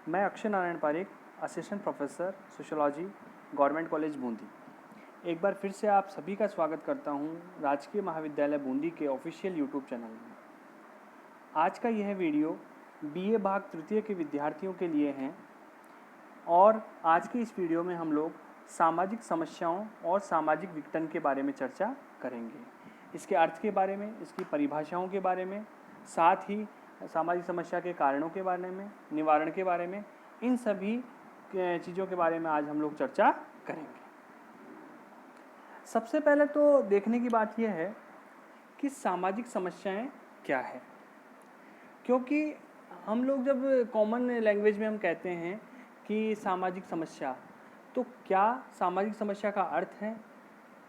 मैं Akshay Narayan Parekh, assistant professor sociology, government college Bundi. एक बार फिर से आप सभी का स्वागत करता हूं राजकीय महाविद्यालय बूंदी के ऑफिशियल यूट्यूब चैनल में। आज का यह वीडियो बीए भाग तृतीय के विद्यार्थियों के लिए है और आज के इस वीडियो में हम लोग सामाजिक समस्याओं और सामाजिक विघटन के बारे में चर्चा करेंगे। इसके अर्थ के बारे में, इसकी परिभाषाओं के बारे में, साथ ही सामाजिक समस्या के कारणों के बारे में, निवारण के बारे में, इन सभी चीज़ों के बारे में आज हम लोग चर्चा करेंगे। सबसे पहले तो देखने की बात यह है कि सामाजिक समस्याएं क्या है, क्योंकि हम लोग जब कॉमन लैंग्वेज में हम कहते हैं कि सामाजिक समस्या, तो क्या सामाजिक समस्या का अर्थ है,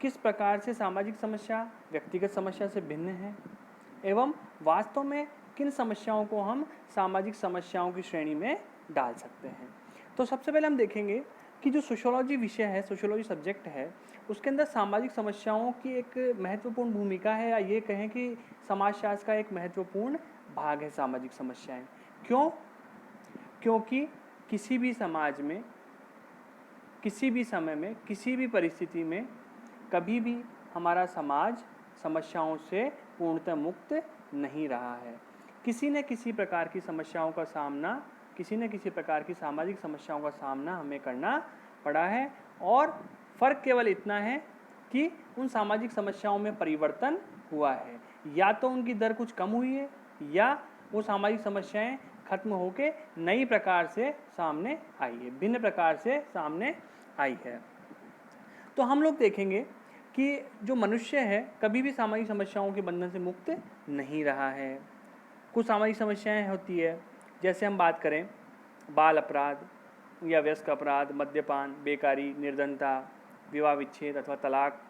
किस प्रकार से सामाजिक समस्या व्यक्तिगत समस्या से भिन्न है एवं वास्तव में किन समस्याओं को हम सामाजिक समस्याओं की श्रेणी में डाल सकते हैं। तो सबसे पहले हम देखेंगे कि जो सोशियोलॉजी विषय है, सोशियोलॉजी सब्जेक्ट है, उसके अंदर सामाजिक समस्याओं की एक महत्वपूर्ण भूमिका है, या ये कहें कि समाजशास्त्र का एक महत्वपूर्ण भाग है सामाजिक समस्याएं। क्यों? क्योंकि किसी भी समाज में, किसी भी समय में, किसी भी परिस्थिति में कभी भी हमारा समाज समस्याओं से पूर्णतः मुक्त नहीं रहा है। किसी न किसी प्रकार की समस्याओं का सामना, किसी न किसी प्रकार की सामाजिक समस्याओं का सामना हमें करना पड़ा है, और फ़र्क केवल इतना है कि उन सामाजिक समस्याओं में परिवर्तन हुआ है, या तो उनकी दर कुछ कम हुई है या वो सामाजिक समस्याएं खत्म होके नई प्रकार से सामने आई है, भिन्न प्रकार से सामने आई है। तो हम लोग देखेंगे कि जो मनुष्य है कभी भी सामाजिक समस्याओं के बंधन से मुक्त नहीं रहा है। कुछ सामाजिक समस्याएं होती है, जैसे हम बात करें बाल अपराध या वयस्क अपराध, मद्यपान, बेकारी, निर्धनता, विवाह विच्छेद अथवा तलाक,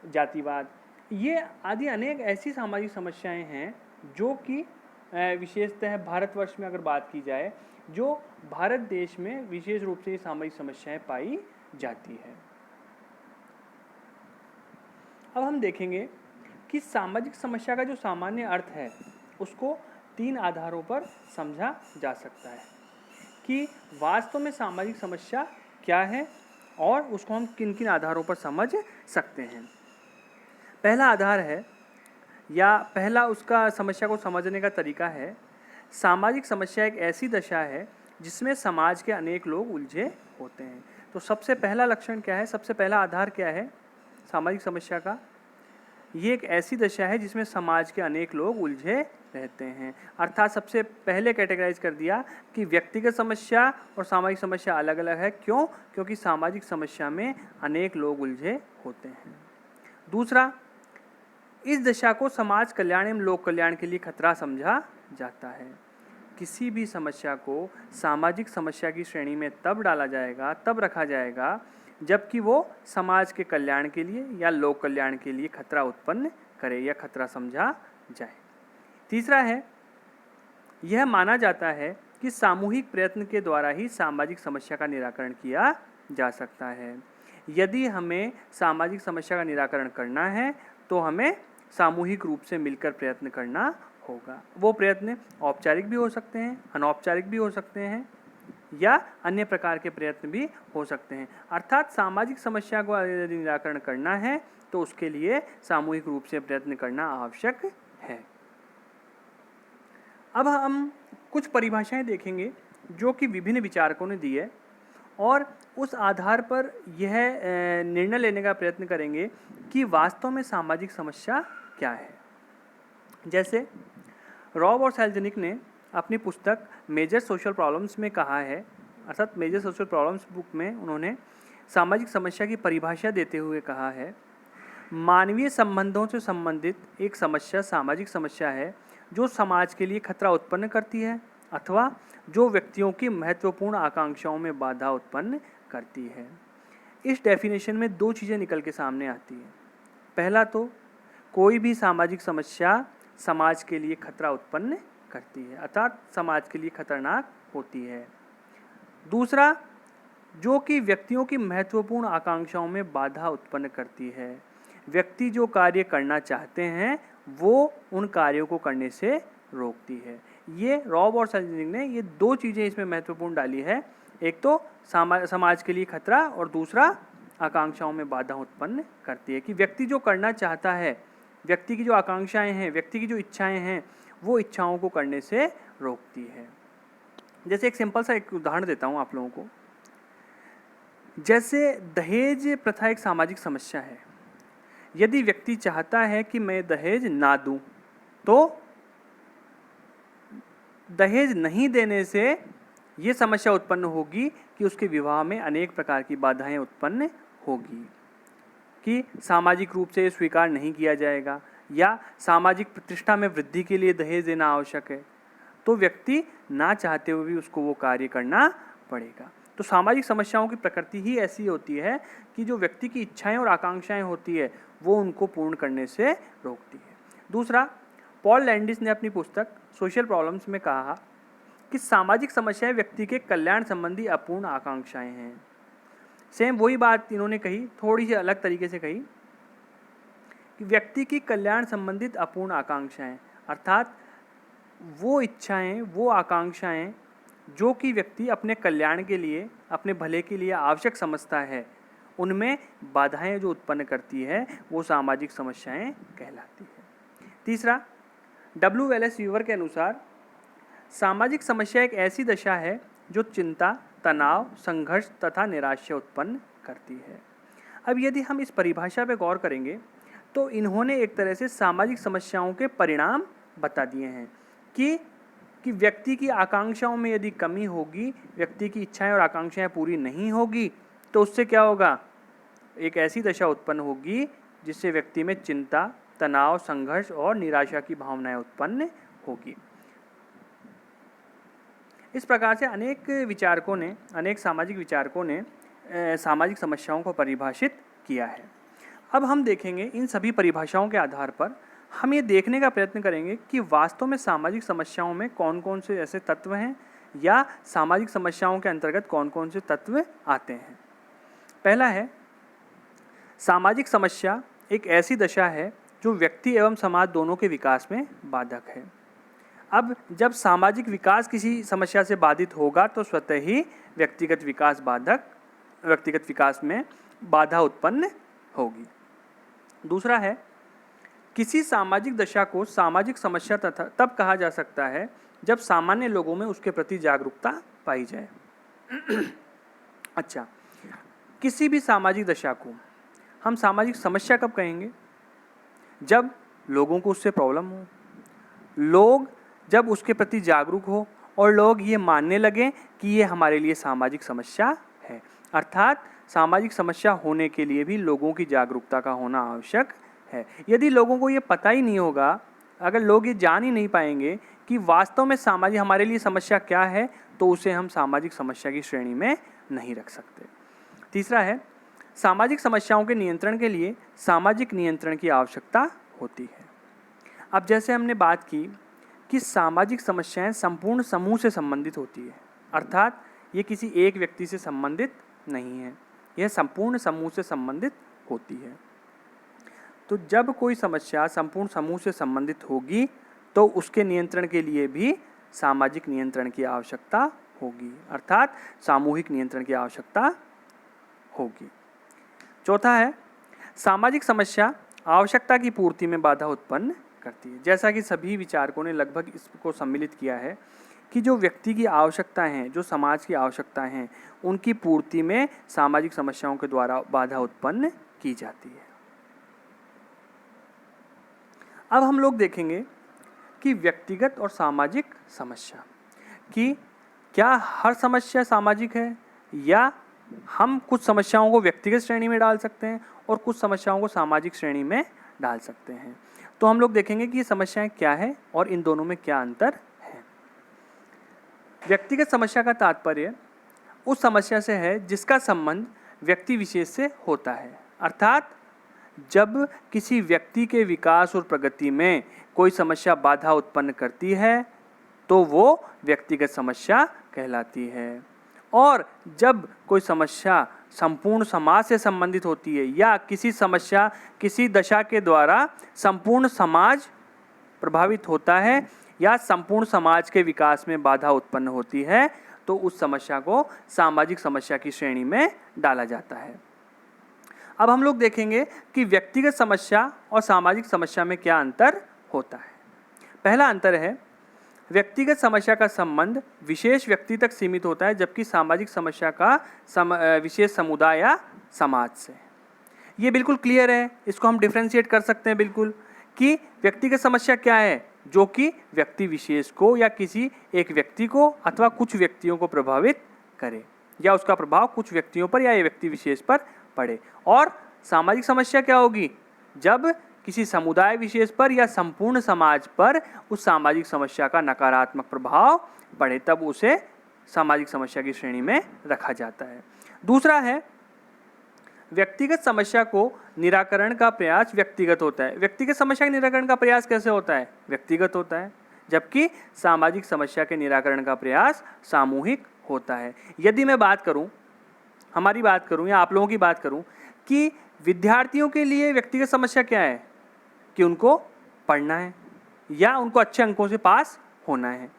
जातिवाद, ये आदि अनेक ऐसी सामाजिक समस्याएं हैं जो कि विशेषतः भारतवर्ष में अगर बात की जाए, जो भारत देश में विशेष रूप से ये सामाजिक समस्याएं पाई जाती है। अब हम देखेंगे कि सामाजिक समस्या का जो सामान्य अर्थ है उसको तीन आधारों पर समझा जा सकता है कि वास्तव में सामाजिक समस्या क्या है और उसको हम किन किन आधारों पर समझ सकते हैं। पहला आधार है, या पहला उसका समस्या को समझने का तरीका है, सामाजिक समस्या एक ऐसी दशा है जिसमें समाज के अनेक लोग उलझे होते हैं। तो सबसे पहला लक्षण क्या है, सबसे पहला आधार क्या है सामाजिक समस्या का? ये एक ऐसी दशा है जिसमें समाज के अनेक लोग उलझे रहते हैं। अर्थात सबसे पहले कैटेगराइज कर दिया कि व्यक्तिगत समस्या और सामाजिक समस्या अलग अलग है। क्यों? क्योंकि सामाजिक समस्या में अनेक लोग उलझे होते हैं। दूसरा, इस दशा को समाज कल्याण एवं लोक कल्याण के लिए खतरा समझा जाता है। किसी भी समस्या को सामाजिक समस्या की श्रेणी में तब डाला जाएगा, तब रखा जाएगा जबकि वो समाज के कल्याण के लिए या लोक कल्याण के लिए खतरा उत्पन्न करे या खतरा समझा जाए। तीसरा है, यह माना जाता है कि सामूहिक प्रयत्न के द्वारा ही सामाजिक समस्या का निराकरण किया जा सकता है। यदि हमें सामाजिक समस्या का निराकरण करना है तो हमें सामूहिक रूप से मिलकर प्रयत्न करना होगा। वो प्रयत्न औपचारिक भी हो सकते हैं, अनौपचारिक भी हो सकते हैं, या अन्य प्रकार के प्रयत्न भी हो सकते हैं। अर्थात सामाजिक समस्या को यदि निराकरण करना है तो उसके लिए सामूहिक रूप से प्रयत्न करना आवश्यक है। अब हम कुछ परिभाषाएं देखेंगे जो कि विभिन्न विचारकों ने दी है, और उस आधार पर यह निर्णय लेने का प्रयत्न करेंगे कि वास्तव में सामाजिक समस्या क्या है। जैसे रॉब और सेल्जनिक ने अपनी पुस्तक मेजर सोशल प्रॉब्लम्स में कहा है, अर्थात मेजर सोशल प्रॉब्लम्स बुक में उन्होंने सामाजिक समस्या की परिभाषा देते हुए कहा है, मानवीय संबंधों से संबंधित एक समस्या सामाजिक समस्या है जो समाज के लिए खतरा उत्पन्न करती है अथवा जो व्यक्तियों की महत्वपूर्ण आकांक्षाओं में बाधा उत्पन्न करती है। इस डेफिनेशन में दो चीज़ें निकल के सामने आती है। पहला तो कोई भी सामाजिक समस्या समाज के लिए खतरा उत्पन्न करती है, अर्थात समाज के लिए खतरनाक होती है। दूसरा, जो कि व्यक्तियों की महत्वपूर्ण आकांक्षाओं में बाधा उत्पन्न करती है। व्यक्ति जो कार्य करना चाहते हैं वो उन कार्यों को करने से रोकती है। ये रॉब और सैलज़निक ने ये दो चीज़ें इसमें महत्वपूर्ण डाली है, एक तो समाज के लिए खतरा और दूसरा आकांक्षाओं में बाधा उत्पन्न करती है कि व्यक्ति जो करना चाहता है, व्यक्ति की जो आकांक्षाएं हैं, व्यक्ति की जो इच्छाएं हैं, वो इच्छाओं को करने से रोकती है। जैसे एक सिंपल सा एक उदाहरण देता हूँ आप लोगों को। जैसे दहेज प्रथा एक सामाजिक समस्या है। यदि व्यक्ति चाहता है कि मैं दहेज ना दूं, तो दहेज नहीं देने से ये समस्या उत्पन्न होगी कि उसके विवाह में अनेक प्रकार की बाधाएं उत्पन्न होगी, कि सामाजिक रूप से स्वीकार नहीं किया जाएगा या सामाजिक प्रतिष्ठा में वृद्धि के लिए दहेज देना आवश्यक है, तो व्यक्ति ना चाहते हुए भी उसको वो कार्य करना पड़ेगा। तो सामाजिक समस्याओं की प्रकृति ही ऐसी होती है कि जो व्यक्ति की इच्छाएं और आकांक्षाएं होती है वो उनको पूर्ण करने से रोकती है। दूसरा, पॉल लैंडिस ने अपनी पुस्तक सोशल प्रॉब्लम्स में कहा कि सामाजिक समस्याएं व्यक्ति के कल्याण संबंधी अपूर्ण आकांक्षाएं हैं। सेम वही बात इन्होंने कही, थोड़ी सी अलग तरीके से कही कि व्यक्ति की कल्याण संबंधित अपूर्ण आकांक्षाएं, अर्थात वो इच्छाएं, वो आकांक्षाएं जो कि व्यक्ति अपने कल्याण के लिए, अपने भले के लिए आवश्यक समझता है, उनमें बाधाएं जो उत्पन्न करती है वो सामाजिक समस्याएं कहलाती है। तीसरा, डब्ल्यू एल एस वीवर के अनुसार सामाजिक समस्या एक ऐसी दशा है जो चिंता, तनाव, संघर्ष तथा निराशा उत्पन्न करती है। अब यदि हम इस परिभाषा पर गौर करेंगे तो इन्होंने एक तरह से सामाजिक समस्याओं के परिणाम बता दिए हैं कि व्यक्ति की आकांक्षाओं में यदि कमी होगी, व्यक्ति की इच्छाएं और आकांक्षाएं पूरी नहीं होगी, तो उससे क्या होगा, एक ऐसी दशा उत्पन्न होगी जिससे व्यक्ति में चिंता, तनाव, संघर्ष और निराशा की भावनाएं उत्पन्न होगी। इस प्रकार से अनेक सामाजिक विचारकों ने सामाजिक समस्याओं को परिभाषित किया है। अब हम देखेंगे इन सभी परिभाषाओं के आधार पर हम ये देखने का प्रयत्न करेंगे कि वास्तव में सामाजिक समस्याओं में कौन कौन से ऐसे तत्व हैं या सामाजिक समस्याओं के अंतर्गत कौन कौन से तत्व आते हैं। पहला है, सामाजिक समस्या एक ऐसी दशा है जो व्यक्ति एवं समाज दोनों के विकास में बाधक है। अब जब सामाजिक विकास किसी समस्या से बाधित होगा तो स्वतः ही व्यक्तिगत विकास में बाधा उत्पन्न होगी। दूसरा है, किसी सामाजिक दशा को सामाजिक समस्या तब कहा जा सकता है जब सामान्य लोगों में उसके प्रति जागरूकता पाई जाए। अच्छा, किसी भी सामाजिक दशा को हम सामाजिक समस्या कब कहेंगे? जब लोगों को उससे प्रॉब्लम हो, लोग जब उसके प्रति जागरूक हो और लोग ये मानने लगे कि ये हमारे लिए सामाजिक समस्या है। अर्थात सामाजिक समस्या होने के लिए भी लोगों की जागरूकता का होना आवश्यक है। यदि लोगों को ये पता ही नहीं होगा, अगर लोग ये जान ही नहीं पाएंगे कि वास्तव में सामाजिक हमारे लिए समस्या क्या है, तो उसे हम सामाजिक समस्या की श्रेणी में नहीं रख सकते। तीसरा है, सामाजिक समस्याओं के नियंत्रण के लिए सामाजिक नियंत्रण की आवश्यकता होती है। अब जैसे हमने बात की कि सामाजिक समस्याएं संपूर्ण समूह से संबंधित होती है, अर्थात ये किसी एक व्यक्ति से संबंधित नहीं है, यह संपूर्ण समूह से संबंधित होती है। तो जब कोई समस्या संपूर्ण समूह से संबंधित होगी तो उसके नियंत्रण के लिए भी सामाजिक नियंत्रण की आवश्यकता होगी, अर्थात सामूहिक नियंत्रण की आवश्यकता होगी। चौथा है, सामाजिक समस्या आवश्यकता की पूर्ति में बाधा उत्पन्न करती है। जैसा कि सभी विचारकों ने लगभग इसको सम्मिलित किया है कि जो व्यक्ति की आवश्यकताएं हैं, जो समाज की आवश्यकताएं हैं, उनकी पूर्ति में सामाजिक समस्याओं के द्वारा बाधा उत्पन्न की जाती है। अब हम लोग देखेंगे कि व्यक्तिगत और सामाजिक समस्या कि क्या हर समस्या सामाजिक है या हम कुछ समस्याओं को व्यक्तिगत श्रेणी में डाल सकते हैं और कुछ समस्याओं को सामाजिक श्रेणी में डाल सकते हैं। तो हम लोग देखेंगे कि ये समस्याएं क्या है और इन दोनों में क्या अंतर है। व्यक्तिगत समस्या का तात्पर्य उस समस्या से है जिसका संबंध व्यक्ति विशेष से होता है, अर्थात जब किसी व्यक्ति के विकास और प्रगति में कोई समस्या बाधा उत्पन्न करती है तो वो व्यक्तिगत समस्या कहलाती है। और जब कोई समस्या संपूर्ण समाज से संबंधित होती है या किसी समस्या किसी दशा के द्वारा संपूर्ण समाज प्रभावित होता है या संपूर्ण समाज के विकास में बाधा उत्पन्न होती है तो उस समस्या को सामाजिक समस्या की श्रेणी में डाला जाता है। अब हम लोग देखेंगे कि व्यक्तिगत समस्या और सामाजिक समस्या में क्या अंतर होता है। पहला अंतर है, व्यक्तिगत समस्या का संबंध विशेष व्यक्ति तक सीमित होता है, जबकि सामाजिक समस्या का विशेष समुदाय या समाज से। ये बिल्कुल क्लियर है, इसको हम डिफ्रेंशिएट कर सकते हैं बिल्कुल कि व्यक्तिगत समस्या क्या है, जो कि व्यक्ति विशेष को या किसी एक व्यक्ति को अथवा कुछ व्यक्तियों को प्रभावित करे या उसका प्रभाव कुछ व्यक्तियों पर या एक व्यक्ति विशेष पर पड़े। और सामाजिक समस्या क्या होगी, जब किसी समुदाय विशेष पर या संपूर्ण समाज पर उस सामाजिक समस्या का नकारात्मक प्रभाव पड़े, तब उसे सामाजिक समस्या की श्रेणी में रखा जाता है। दूसरा है, व्यक्तिगत समस्या को निराकरण का प्रयास व्यक्तिगत होता है। व्यक्तिगत समस्या के निराकरण का प्रयास कैसे होता है, व्यक्तिगत होता है, जबकि सामाजिक समस्या के निराकरण का प्रयास सामूहिक होता है। यदि मैं बात करूं, हमारी बात करूं या आप लोगों की बात करूं कि विद्यार्थियों के लिए व्यक्तिगत समस्या क्या है कि उनको पढ़ना है या उनको अच्छे अंकों से पास होना है,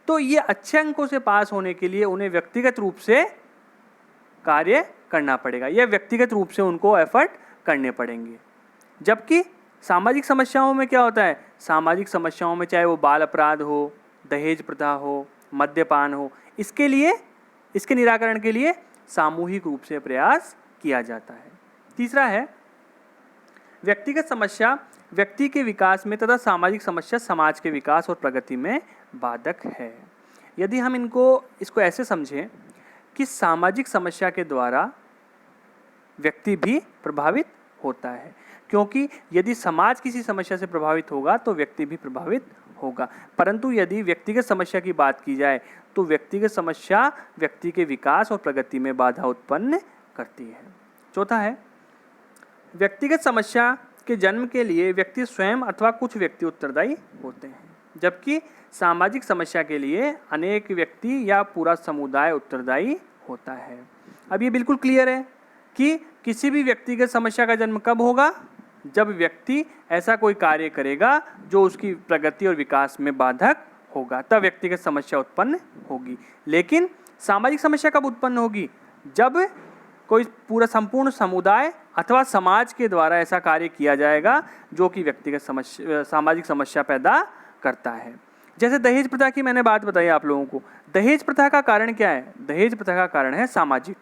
तो ये अच्छे अंकों से पास होने के लिए उन्हें व्यक्तिगत रूप से कार्य करना पड़ेगा या व्यक्तिगत रूप से उनको एफर्ट करने पड़ेंगे। जबकि सामाजिक समस्याओं में क्या होता है, सामाजिक समस्याओं में चाहे वो बाल अपराध हो, दहेज प्रथा हो, मद्यपान हो, इसके निराकरण के लिए सामूहिक रूप से प्रयास किया जाता है। तीसरा है, व्यक्तिगत समस्या व्यक्ति के विकास में तथा सामाजिक समस्या समाज के विकास और प्रगति में बाधक है। यदि हम इसको ऐसे समझें कि सामाजिक समस्या के द्वारा व्यक्ति भी प्रभावित होता है, क्योंकि यदि समाज किसी समस्या से प्रभावित होगा तो व्यक्ति भी प्रभावित होगा। परंतु यदि व्यक्तिगत समस्या की बात की जाए तो व्यक्तिगत समस्या व्यक्ति के विकास और प्रगति में बाधा उत्पन्न करती है। चौथा है, व्यक्तिगत समस्या के जन्म के लिए व्यक्ति स्वयं अथवा कुछ व्यक्ति उत्तरदायी होते हैं, जबकि सामाजिक समस्या के लिए अनेक व्यक्ति या पूरा समुदाय उत्तरदायी होता है। अब ये बिल्कुल क्लियर है कि किसी भी व्यक्तिगत समस्या का जन्म कब होगा, जब व्यक्ति ऐसा कोई कार्य करेगा जो उसकी प्रगति और विकास में बाधक होगा, तब व्यक्तिगत समस्या उत्पन्न होगी। लेकिन सामाजिक समस्या कब उत्पन्न होगी, जब कोई पूरा संपूर्ण समुदाय अथवा समाज के द्वारा ऐसा कार्य किया जाएगा जो कि व्यक्तिगत सामाजिक समस्या पैदा करता है। जैसे दहेज प्रथा की मैंने बात बताई आप लोगों को। दहेज प्रथा का कारण क्या है, दहेज प्रथा का कारण है सामाजिक,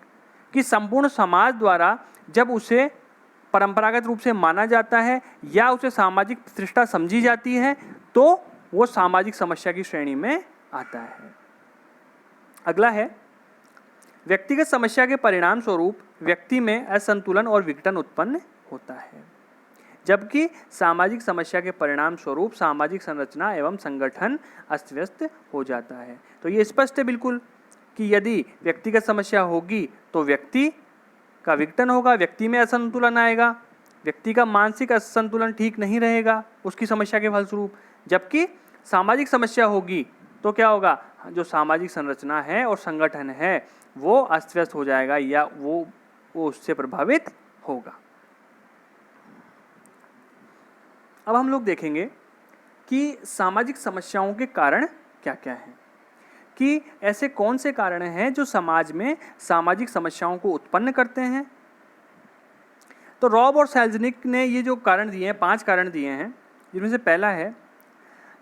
कि संपूर्ण समाज द्वारा जब उसे परंपरागत रूप से माना जाता है या उसे सामाजिक प्रतिष्ठा समझी जाती है तो वो सामाजिक समस्या की श्रेणी में आता है। अगला है, व्यक्तिगत समस्या के परिणाम स्वरूप व्यक्ति में असंतुलन और विघटन उत्पन्न होता है, जबकि सामाजिक समस्या के परिणाम स्वरूप सामाजिक संरचना एवं संगठन अस्त व्यस्त हो जाता है। तो ये स्पष्ट है बिल्कुल कि यदि व्यक्तिगत समस्या होगी तो व्यक्ति का विघटन होगा, व्यक्ति में असंतुलन आएगा, व्यक्ति का मानसिक असंतुलन ठीक नहीं रहेगा उसकी समस्या के फलस्वरूप। जबकि सामाजिक समस्या होगी तो क्या होगा, जो सामाजिक संरचना है और संगठन है वो अस्त व्यस्त हो जाएगा या वो उससे प्रभावित होगा। अब हम लोग देखेंगे कि सामाजिक समस्याओं के कारण क्या क्या हैं, कि ऐसे कौन से कारण हैं जो समाज में सामाजिक समस्याओं को उत्पन्न करते हैं। तो रॉब और सेल्जनिक ने ये जो कारण दिए हैं, 5 कारण दिए हैं, जिनमें से पहला है,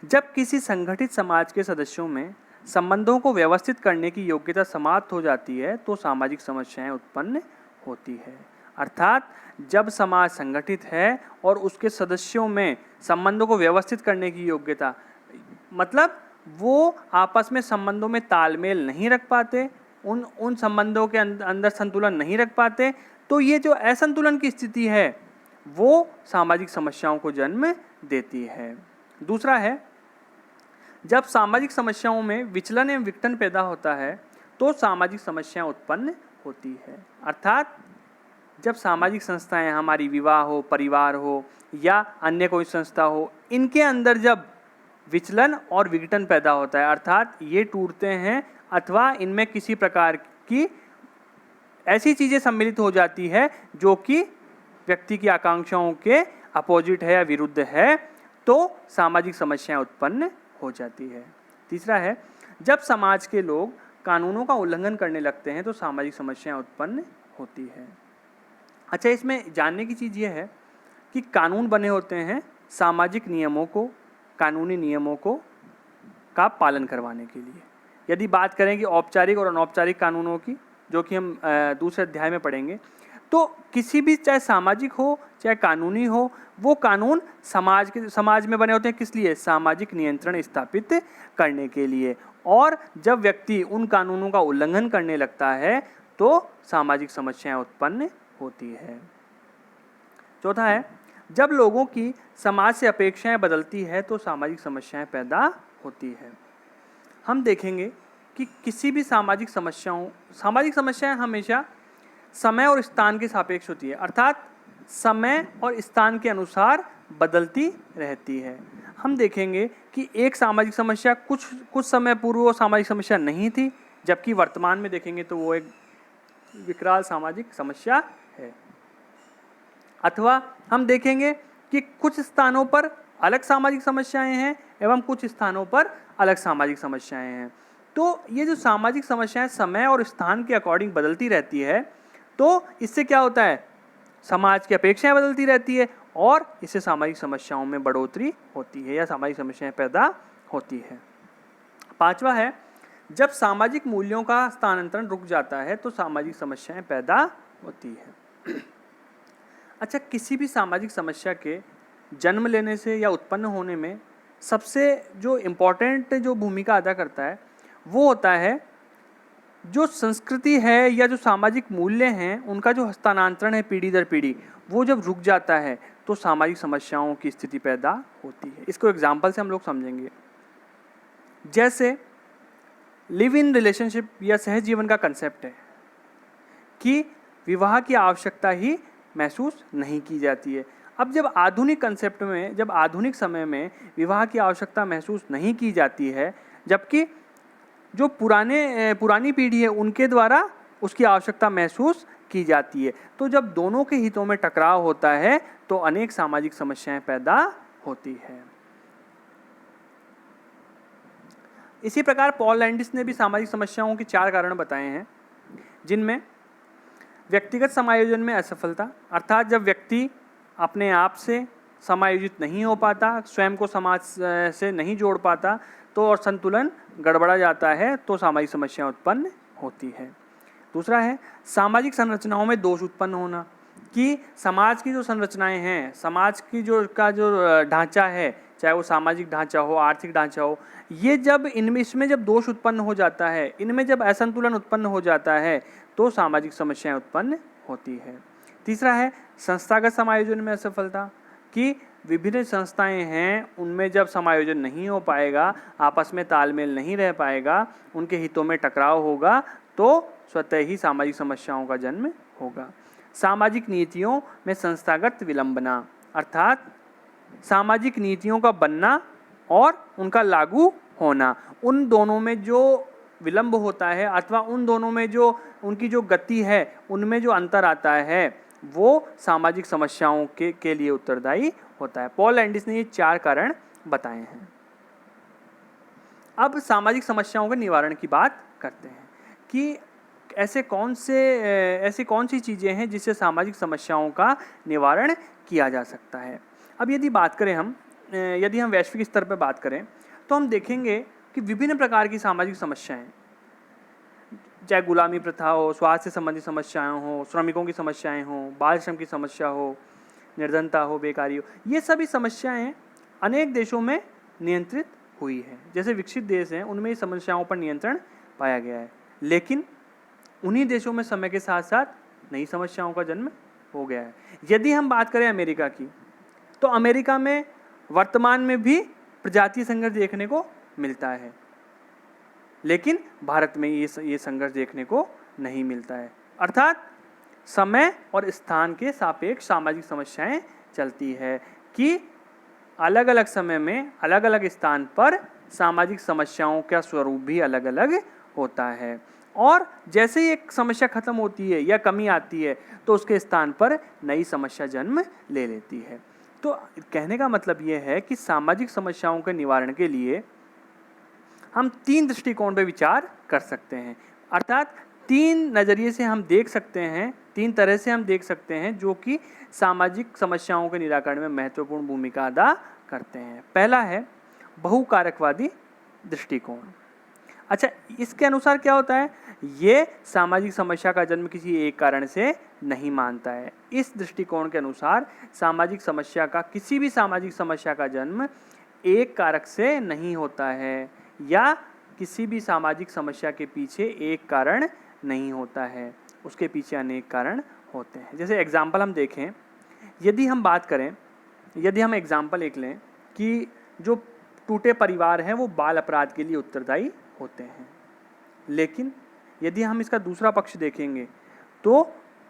जब किसी संगठित समाज के सदस्यों में संबंधों को व्यवस्थित करने की योग्यता समाप्त हो जाती है तो सामाजिक समस्याएं उत्पन्न होती है। अर्थात जब समाज संगठित है और उसके सदस्यों में संबंधों को व्यवस्थित करने की योग्यता, मतलब वो आपस में संबंधों में तालमेल नहीं रख पाते, उन संबंधों के अंदर संतुलन नहीं रख पाते, तो ये जो असंतुलन की स्थिति है वो सामाजिक समस्याओं को जन्म देती है। दूसरा है, जब सामाजिक समस्याओं में विचलन एवं विघटन पैदा होता है तो सामाजिक समस्याएं उत्पन्न होती है। अर्थात जब सामाजिक संस्थाएं, हमारी विवाह हो, परिवार हो या अन्य कोई संस्था हो, इनके अंदर जब विचलन और विघटन पैदा होता है, अर्थात ये टूटते हैं अथवा इनमें किसी प्रकार की ऐसी चीज़ें सम्मिलित हो जाती है जो कि व्यक्ति की आकांक्षाओं के अपोजिट है या विरुद्ध है, तो सामाजिक समस्याएं उत्पन्न हो जाती है। तीसरा है, जब समाज के लोग कानूनों का उल्लंघन करने लगते हैं तो सामाजिक समस्याएं उत्पन्न होती है। अच्छा, इसमें जानने की चीज़ ये है कि कानून बने होते हैं सामाजिक नियमों को, कानूनी नियमों को का पालन करवाने के लिए। यदि बात करें कि औपचारिक और अनौपचारिक कानूनों की, जो कि हम दूसरे अध्याय में पढ़ेंगे, तो किसी भी, चाहे सामाजिक हो चाहे कानूनी हो, वो कानून समाज में बने होते हैं। किस लिए? सामाजिक नियंत्रण स्थापित करने के लिए। और जब व्यक्ति उन कानूनों का उल्लंघन करने लगता है तो सामाजिक समस्याएं उत्पन्न होती है। चौथा है, जब लोगों की समाज से अपेक्षाएं बदलती है तो सामाजिक समस्याएं पैदा होती है। हम देखेंगे कि किसी भी सामाजिक समस्याएं हमेशा समय और स्थान के सापेक्ष होती है, अर्थात समय और स्थान के अनुसार बदलती रहती है। हम देखेंगे कि एक सामाजिक समस्या कुछ समय पूर्व वो सामाजिक समस्या नहीं थी, जबकि वर्तमान में देखेंगे तो वो एक विकराल सामाजिक समस्या है। अथवा हम देखेंगे कि कुछ स्थानों पर अलग सामाजिक समस्याएं हैं एवं कुछ स्थानों पर अलग सामाजिक समस्याएं हैं। तो ये जो सामाजिक समस्याएं समय और स्थान के अकॉर्डिंग बदलती रहती है, तो इससे क्या होता है? समाज की अपेक्षाएं बदलती रहती है और इससे सामाजिक समस्याओं में बढ़ोतरी होती है या सामाजिक समस्याएं पैदा होती है। पांचवा है, जब सामाजिक मूल्यों का स्थानांतरण रुक जाता है तो सामाजिक समस्याएं पैदा होती है। अच्छा, किसी भी सामाजिक समस्या के जन्म लेने से या उत्पन्न होने में सबसे जो इम्पोर्टेंट जो भूमिका अदा करता है वो होता है जो संस्कृति है या जो सामाजिक मूल्य हैं उनका जो हस्तांतरण है पीढ़ी दर पीढ़ी, वो जब रुक जाता है तो सामाजिक समस्याओं की स्थिति पैदा होती है। इसको एग्जाम्पल से हम लोग समझेंगे। जैसे लिव इन रिलेशनशिप या सहज जीवन का कंसेप्ट है कि विवाह की आवश्यकता ही महसूस नहीं की जाती है। अब जब आधुनिक समय में विवाह की आवश्यकता महसूस नहीं की जाती है, जबकि जो पुरानी पीढ़ी है उनके द्वारा उसकी आवश्यकता महसूस की जाती है, तो जब दोनों के हितों में टकराव होता है तो अनेक सामाजिक समस्याएं पैदा होती है। इसी प्रकार पॉल लैंडिस ने भी सामाजिक समस्याओं के 4 कारण बताए हैं, जिनमें व्यक्तिगत समायोजन में असफलता, अर्थात जब व्यक्ति अपने आप से समायोजित नहीं हो पाता, स्वयं को समाज से नहीं जोड़ पाता, तो और संतुलन गड़बड़ा जाता है तो सामाजिक समस्या उत्पन्न होती है। दूसरा है सामाजिक संरचनाओं में दोष उत्पन्न होना, कि समाज की जो संरचनाएं हैं, समाज की जो ढांचा है, चाहे वो सामाजिक ढांचा हो, आर्थिक ढांचा हो, ये जब इसमें जब दोष उत्पन्न हो जाता है, इनमें जब असंतुलन उत्पन्न हो जाता है तो सामाजिक समस्याएं उत्पन्न होती है। तीसरा है संस्थागत समायोजन में असफलता, कि विभिन्न संस्थाएं हैं उनमें जब समायोजन नहीं हो पाएगा, आपस में तालमेल नहीं रह पाएगा, उनके हितों में टकराव होगा तो स्वतः ही सामाजिक समस्याओं का जन्म होगा। सामाजिक नीतियों में संस्थागत विलंबना, अर्थात सामाजिक नीतियों का बनना और उनका लागू होना, उन दोनों में जो विलंब होता है अथवा उन दोनों में जो उनकी जो गति है उनमें जो अंतर आता है वो सामाजिक समस्याओं के लिए उत्तरदायी होता है। पॉल लैंडिस ने ये 4 कारण बताए हैं। अब सामाजिक समस्याओं के निवारण की बात करते हैं कि ऐसी कौन सी चीज़ें हैं जिससे सामाजिक समस्याओं का निवारण किया जा सकता है। अब यदि हम वैश्विक स्तर पर बात करें तो हम देखेंगे कि विभिन्न प्रकार की सामाजिक समस्याएं, चाहे गुलामी प्रथा हो, स्वास्थ्य संबंधी समस्याएं हो, श्रमिकों की समस्याएं हो, बाल श्रम की समस्या हो, निर्धनता हो, बेकारी हो, ये सभी समस्याएं अनेक देशों में नियंत्रित हुई है। जैसे विकसित देश हैं उनमें इस समस्याओं पर नियंत्रण पाया गया है, लेकिन उन्हीं देशों में समय के साथ साथ नई समस्याओं का जन्म हो गया है। यदि हम बात करें अमेरिका की, तो अमेरिका में वर्तमान में भी प्रजातीय संघर्ष देखने को मिलता है, लेकिन भारत में ये संघर्ष देखने को नहीं मिलता है। अर्थात समय और स्थान के सापेक्ष सामाजिक समस्याएं चलती है कि अलग अलग समय में अलग अलग स्थान पर सामाजिक समस्याओं का स्वरूप भी अलग अलग होता है, और जैसे ही एक समस्या खत्म होती है या कमी आती है तो उसके स्थान पर नई समस्या जन्म ले लेती है। तो कहने का मतलब ये है कि सामाजिक समस्याओं के निवारण के लिए हम 3 दृष्टिकोण पे विचार कर सकते हैं, अर्थात 3 नज़रिए से हम देख सकते हैं, 3 तरह से हम देख सकते हैं जो कि सामाजिक समस्याओं के निराकरण में महत्वपूर्ण भूमिका अदा करते हैं। पहला है बहुकारकवादी दृष्टिकोण। अच्छा, इसके अनुसार क्या होता है, ये सामाजिक समस्या का जन्म किसी एक कारण से नहीं मानता है। इस दृष्टिकोण के अनुसार सामाजिक समस्या का किसी भी सामाजिक समस्या का जन्म एक कारक से नहीं होता है या किसी भी सामाजिक समस्या के पीछे एक कारण नहीं होता है, उसके पीछे अनेक कारण होते हैं। जैसे एग्जाम्पल हम देखें, यदि हम बात करें, यदि हम एग्जाम्पल एक लें कि जो टूटे परिवार हैं वो बाल अपराध के लिए उत्तरदायी होते हैं, लेकिन यदि हम इसका दूसरा पक्ष देखेंगे तो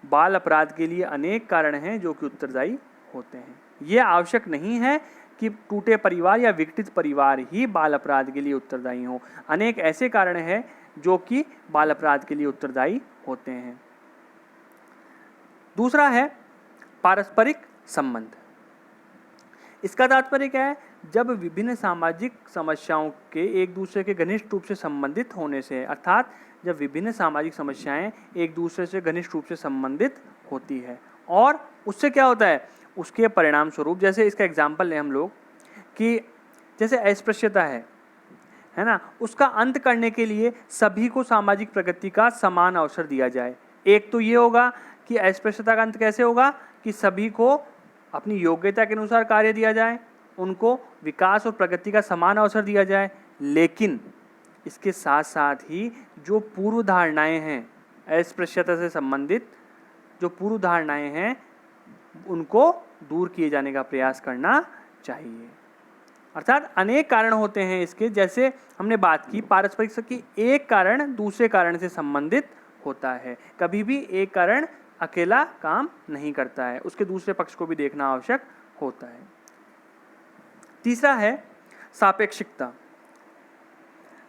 बाल अपराध के लिए अनेक कारण हैं जो कि उत्तरदायी होते हैं। ये आवश्यक नहीं है कि टूटे परिवार या विघटित परिवार ही बाल अपराध के लिए उत्तरदायी हो, अनेक ऐसे कारण हैं जो कि बाल अपराध के लिए उत्तरदायी होते हैं। दूसरा है पारस्परिक संबंध। इसका तात्पर्य क्या है, जब विभिन्न सामाजिक समस्याओं के एक दूसरे के घनिष्ठ रूप से संबंधित होने से, अर्थात जब विभिन्न सामाजिक समस्याएं एक दूसरे से घनिष्ठ रूप से संबंधित होती है और उससे क्या होता है, उसके परिणाम स्वरूप, जैसे इसका एग्जाम्पल लें हम लोग कि जैसे अस्पृश्यता है ना, उसका अंत करने के लिए सभी को सामाजिक प्रगति का समान अवसर दिया जाए। एक तो ये होगा कि अस्पृश्यता का अंत कैसे होगा कि सभी को अपनी योग्यता के अनुसार कार्य दिया जाए, उनको विकास और प्रगति का समान अवसर दिया जाए, लेकिन इसके साथ साथ ही जो पूर्व धारणाएं हैं अस्पृश्यता से संबंधित, जो पूर्व धारणाएं हैं उनको दूर किए जाने का प्रयास करना चाहिए। अर्थात अनेक कारण होते हैं इसके, जैसे हमने बात की पारस्परिक की, एक कारण दूसरे कारण से संबंधित होता है, कभी भी एक कारण अकेला काम नहीं करता है, उसके दूसरे पक्ष को भी देखना आवश्यक होता है। तीसरा है सापेक्षिकता।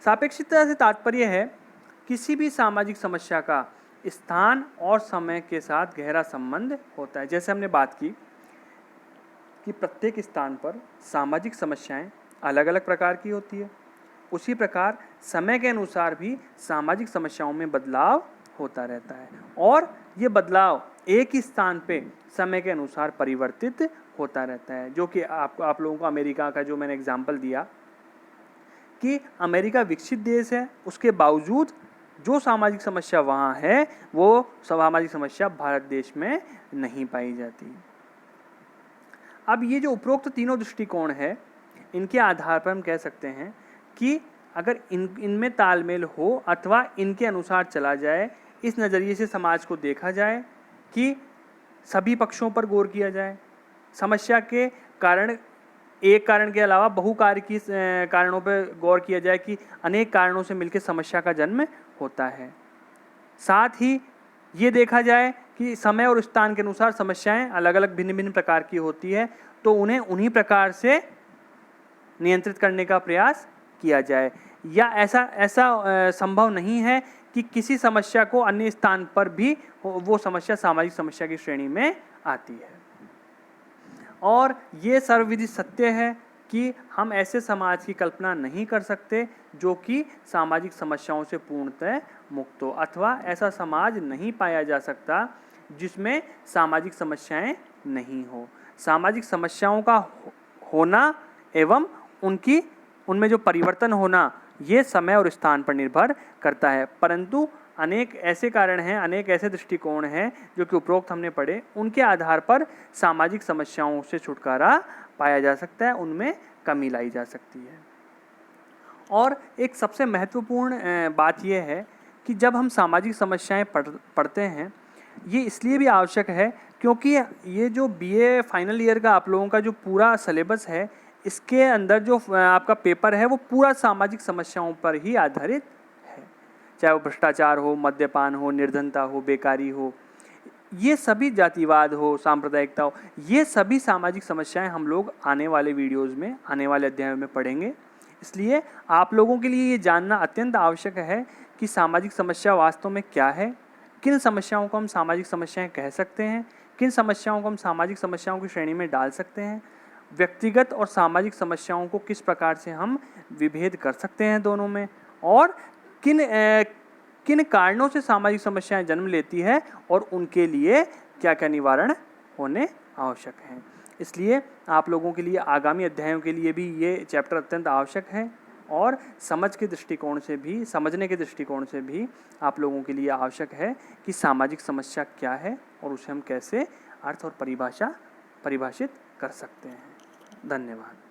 सापेक्षिकता से तात्पर्य है किसी भी सामाजिक समस्या का स्थान और समय के साथ गहरा संबंध होता है। जैसे हमने बात की कि प्रत्येक स्थान पर सामाजिक समस्याएं अलग अलग प्रकार की होती है, उसी प्रकार समय के अनुसार भी सामाजिक समस्याओं में बदलाव होता रहता है और ये बदलाव एक ही स्थान पे समय के अनुसार परिवर्तित होता रहता है। जो कि आप लोगों को अमेरिका का जो मैंने एग्जाम्पल दिया कि अमेरिका विकसित देश है, उसके बावजूद जो सामाजिक समस्या वहाँ है वो सामाजिक समस्या भारत देश में नहीं पाई जाती। अब ये जो उपरोक्त तीनों दृष्टिकोण है, इनके आधार पर हम कह सकते हैं कि अगर इनमें तालमेल हो अथवा इनके अनुसार चला जाए, इस नज़रिए से समाज को देखा जाए कि सभी पक्षों पर गौर किया जाए, समस्या के कारण एक कारण के अलावा बहुकार्य की कारणों पर गौर किया जाए कि अनेक कारणों से मिलकर समस्या का जन्म होता है। साथ ही ये देखा जाए कि समय और स्थान के अनुसार समस्याएं अलग अलग भिन्न भिन्न प्रकार की होती है, तो उन्हें उन्हीं प्रकार से नियंत्रित करने का प्रयास किया जाए, या ऐसा संभव नहीं है कि किसी समस्या को अन्य स्थान पर भी वो समस्या सामाजिक समस्या की श्रेणी में आती है। और ये सर्वविदित सत्य है कि हम ऐसे समाज की कल्पना नहीं कर सकते जो कि सामाजिक समस्याओं से पूर्णतः मुक्त हो, अथवा ऐसा समाज नहीं पाया जा सकता जिसमें सामाजिक समस्याएं नहीं हो। सामाजिक समस्याओं का होना एवं उनमें जो परिवर्तन होना, ये समय और स्थान पर निर्भर करता है, परंतु अनेक ऐसे कारण हैं, अनेक ऐसे दृष्टिकोण हैं जो कि उपरोक्त हमने पढ़े, उनके आधार पर सामाजिक समस्याओं से छुटकारा पाया जा सकता है, उनमें कमी लाई जा सकती है। और एक सबसे महत्वपूर्ण बात यह है कि जब हम सामाजिक समस्याएं पढ़ते हैं, ये इसलिए भी आवश्यक है क्योंकि ये जो बीए फाइनल ईयर का आप लोगों का जो पूरा सिलेबस है, इसके अंदर जो आपका पेपर है वो पूरा सामाजिक समस्याओं पर ही आधारित है, चाहे वो भ्रष्टाचार हो, मद्यपान हो, निर्धनता हो, बेकारी हो, ये सभी जातिवाद हो, सांप्रदायिकता हो, ये सभी सामाजिक समस्याएं हम लोग आने वाले वीडियोस में, आने वाले अध्यायों में पढ़ेंगे। इसलिए आप लोगों के लिए ये जानना अत्यंत आवश्यक है कि सामाजिक समस्या वास्तव में क्या है, किन समस्याओं को हम सामाजिक समस्याएं कह सकते हैं, किन समस्याओं को हम सामाजिक समस्याओं की श्रेणी में डाल सकते हैं, व्यक्तिगत और सामाजिक समस्याओं को किस प्रकार से हम विभेद कर सकते हैं दोनों में, और किन कारणों से सामाजिक समस्याएं जन्म लेती है और उनके लिए क्या क्या निवारण होने आवश्यक हैं। इसलिए आप लोगों के लिए आगामी अध्यायों के लिए भी ये चैप्टर अत्यंत आवश्यक है और समझने के दृष्टिकोण से भी आप लोगों के लिए आवश्यक है कि सामाजिक समस्या क्या है और उसे हम कैसे अर्थ और परिभाषित कर सकते हैं। धन्यवाद।